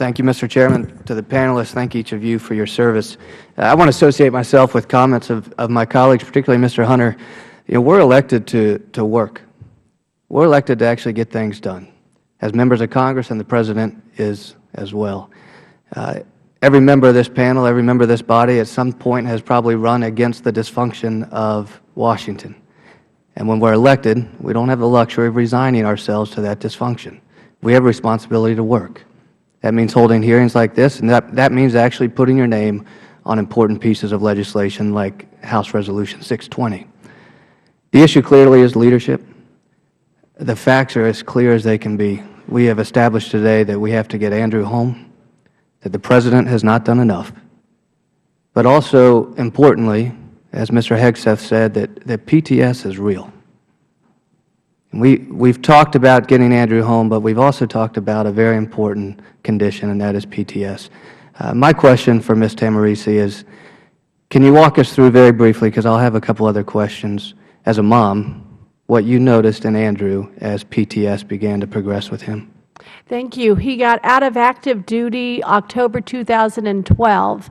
Thank you, Mr. Chairman. To the panelists, thank each of you for your service. I want to associate myself with comments of my colleagues, particularly Mr. Hunter. You know, we're elected to work. We're elected to actually get things done, as members of Congress, and the President is as well. Every member of this panel, every member of this body at some point has probably run against the dysfunction of Washington. And when we're elected, we don't have the luxury of resigning ourselves to that dysfunction. We have a responsibility to work. That means holding hearings like this, and that means actually putting your name on important pieces of legislation like House Resolution 620. The issue clearly is leadership. The facts are as clear as they can be. We have established today that we have to get Andrew home, that the President has not done enough, but also, importantly, as Mr. Hegseth said, that PTS is real. We've talked about getting Andrew home, but we've also talked about a very important condition, and that is PTS. My question for Ms. Tahmooressi is, can you walk us through very briefly, because I'll have a couple other questions, as a mom, what you noticed in Andrew as PTS began to progress with him? Thank you. He got out of active duty October 2012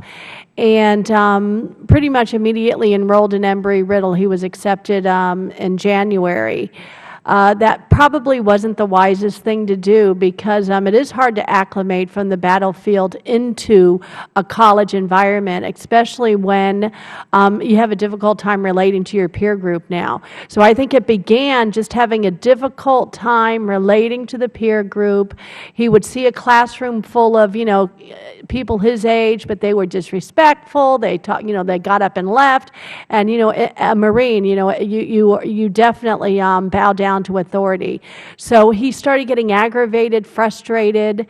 and pretty much immediately enrolled in Embry-Riddle. He was accepted in January. That probably wasn't the wisest thing to do because it is hard to acclimate from the battlefield into a college environment, especially when you have a difficult time relating to your peer group now. So I think it began just having a difficult time relating to the peer group. He would see a classroom full of, people his age, but they were disrespectful. They they got up and left. And, a Marine, you definitely bow down to authority. So he started getting aggravated, frustrated.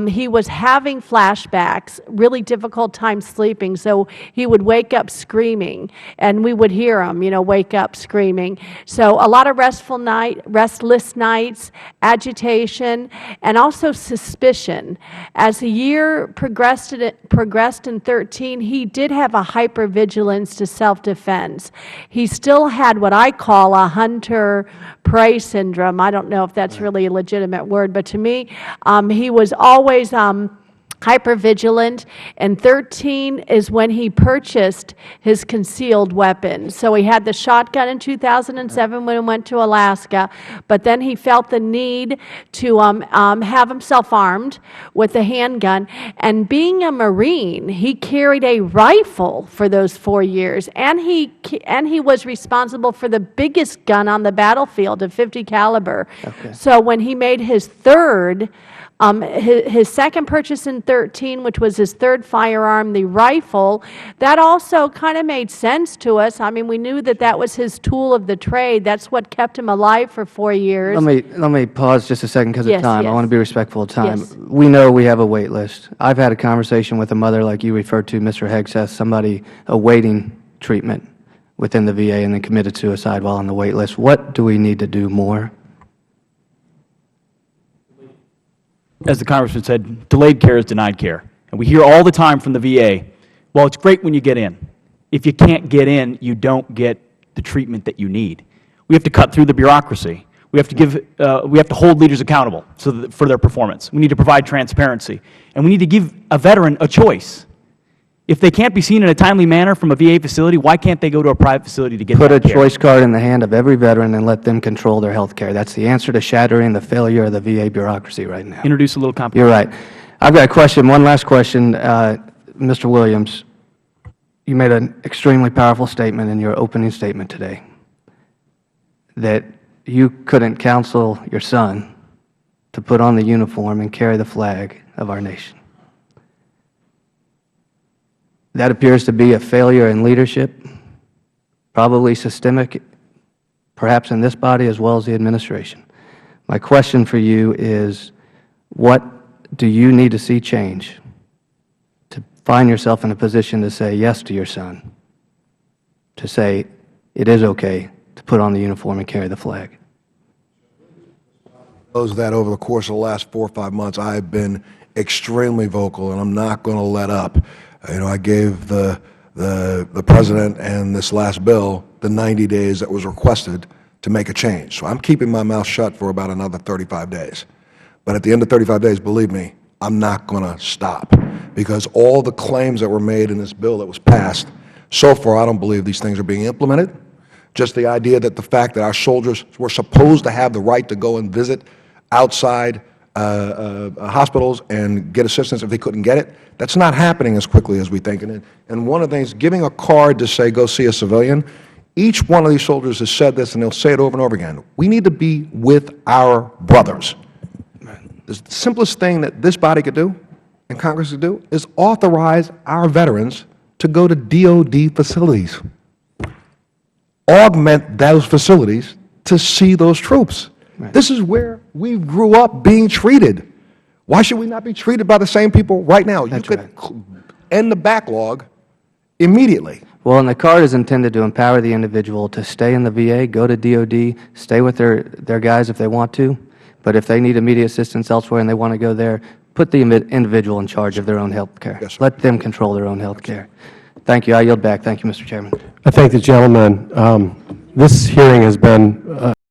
He was having flashbacks, really difficult time sleeping. So he would wake up screaming, and we would hear him, wake up screaming. So a lot of restless nights, agitation, and also suspicion. As the year progressed in 13, he did have a hypervigilance to self-defense. He still had what I call a hunter-prey syndrome. I don't know if that's really a legitimate word, but to me, he was always hypervigilant, and 13 is when he purchased his concealed weapon. So he had the shotgun in 2007 when he went to Alaska, but then he felt the need to have himself armed with a handgun. And being a Marine, he carried a rifle for those 4 years, and he was responsible for the biggest gun on the battlefield, a .50 caliber. Okay. So when he made his his second purchase in 13, which was his third firearm, the rifle, that also kind of made sense to us. I mean, we knew that was his tool of the trade. That's what kept him alive for 4 years. Let me pause just a second because of time. Yes. I want to be respectful of time. Yes. We know we have a wait list. I've had a conversation with a mother like you referred to, Mr. Hegseth, somebody awaiting treatment within the VA and then committed suicide while on the wait list. What do we need to do more? As the Congressman said, delayed care is denied care. And we hear all the time from the VA, well, it's great when you get in. If you can't get in, you don't get the treatment that you need. We have to cut through the bureaucracy. We have to hold leaders accountable for their performance. We need to provide transparency. And we need to give a veteran a choice. If they can't be seen in a timely manner from a VA facility, why can't they go to a private facility to get that care? Put a choice card in the hand of every veteran and let them control their health care. That's the answer to shattering the failure of the VA bureaucracy right now. Introduce a little competition. You're right. I've got a question, one last question. Mr. Williams, you made an extremely powerful statement in your opening statement today that you couldn't counsel your son to put on the uniform and carry the flag of our nation. That appears to be a failure in leadership, probably systemic, perhaps in this body as well as the administration. My question for you is, what do you need to see change to find yourself in a position to say yes to your son, to say it is okay to put on the uniform and carry the flag? That over the course of the last 4 or 5 months, I have been extremely vocal, and I'm not going to let up. I gave the President and this last bill the 90 days that was requested to make a change. So I'm keeping my mouth shut for about another 35 days. But at the end of 35 days, believe me, I'm not going to stop, because all the claims that were made in this bill that was passed, so far I don't believe these things are being implemented. Just the idea that the fact that our soldiers were supposed to have the right to go and visit outside hospitals and get assistance if they couldn't get it, that's not happening as quickly as we think. And one of the things, giving a card to say, go see a civilian, each one of these soldiers has said this, and they'll say it over and over again. We need to be with our brothers. The simplest thing that this body could do and Congress could do is authorize our veterans to go to DOD facilities. Augment those facilities to see those troops. Right. This is where we grew up being treated. Why should we not be treated by the same people right now? You could end the backlog immediately. Well, and the card is intended to empower the individual to stay in the VA, go to DOD, stay with their guys if they want to, but if they need immediate assistance elsewhere and they want to go there, put the individual in charge of their own health care. Yes, sir. Let them control their own health care. Thank you. I yield back. Thank you, Mr. Chairman. I thank the gentleman. This hearing has been